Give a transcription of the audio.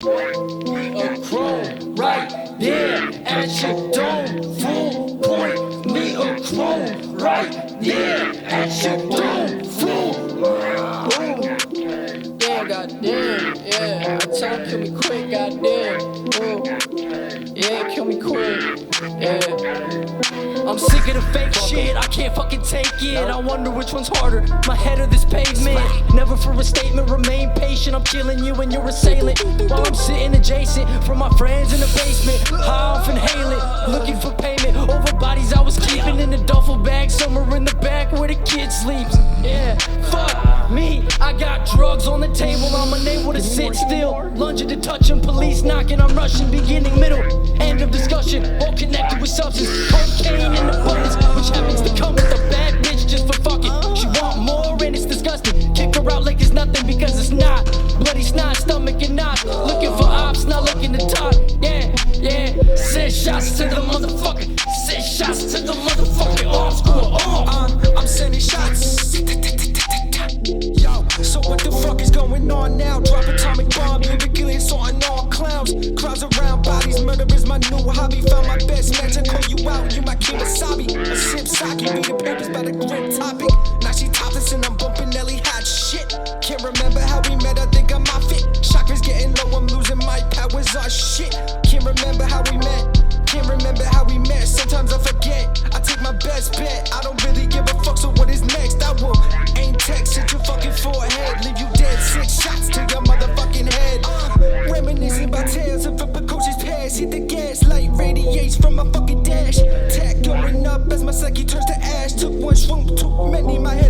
A chrome right there at your dome. Full point, me a chrome right there at your dome. Full. Yeah, goddamn. Yeah, I tell him kill me quick, goddamn. Ooh. Yeah, kill me quick. Yeah. I'm sick of the fake shit, I can't fucking take it. I wonder which one's harder, my head or this pavement. Never for a statement, remain patient. I'm killing you and your assailant while I'm sitting adjacent from my friends in the basement. High off inhaling, looking for payment over bodies I was keeping in a duffel bag somewhere in the back where the kid sleeps. Yeah, fuck me, I got drugs on the table, I'm unable to sit still. Lunging to touch them, police knocking, I'm rushing, beginning, middle, end of discussion. All connected with substance, cocaine in abundance, which happens to come with a bad bitch just for fucking. She want more and it's disgusting. Kick her out like it's nothing because it's not. Bloody snot, stomach and knots. Looking for ops, not looking to talk. Yeah, yeah. Send shots to the motherfucker. Send shots to the motherfucking off school off. I'm sending shots. Yo, so what the fuck is going on now? Drop atomic bomb, lyrically assaulting all clowns. Crowds around bodies, murder is my new hobby. Found my best match, I call you out, you my Kimasabi. A sip sake, read the papers by the grim topic. Now she topless and I'm bumping Nelly hot shit. Can't remember how we met, I think I'm off it. Chakras getting low, I'm losing my powers, oh shit. Can't remember how we met. Can't remember how we met, sometimes I forget. I take my best bet, I don't really give a fuck, so what is next? I will aim text at your fucking forehead, leave you dead, 6 shots to your motherfucking head. Reminiscing about tales of a precocious past. Hit the gas, light radiates from my fucking dash. Tech going up as my psyche turns to ash. Took one shroom, too many, my head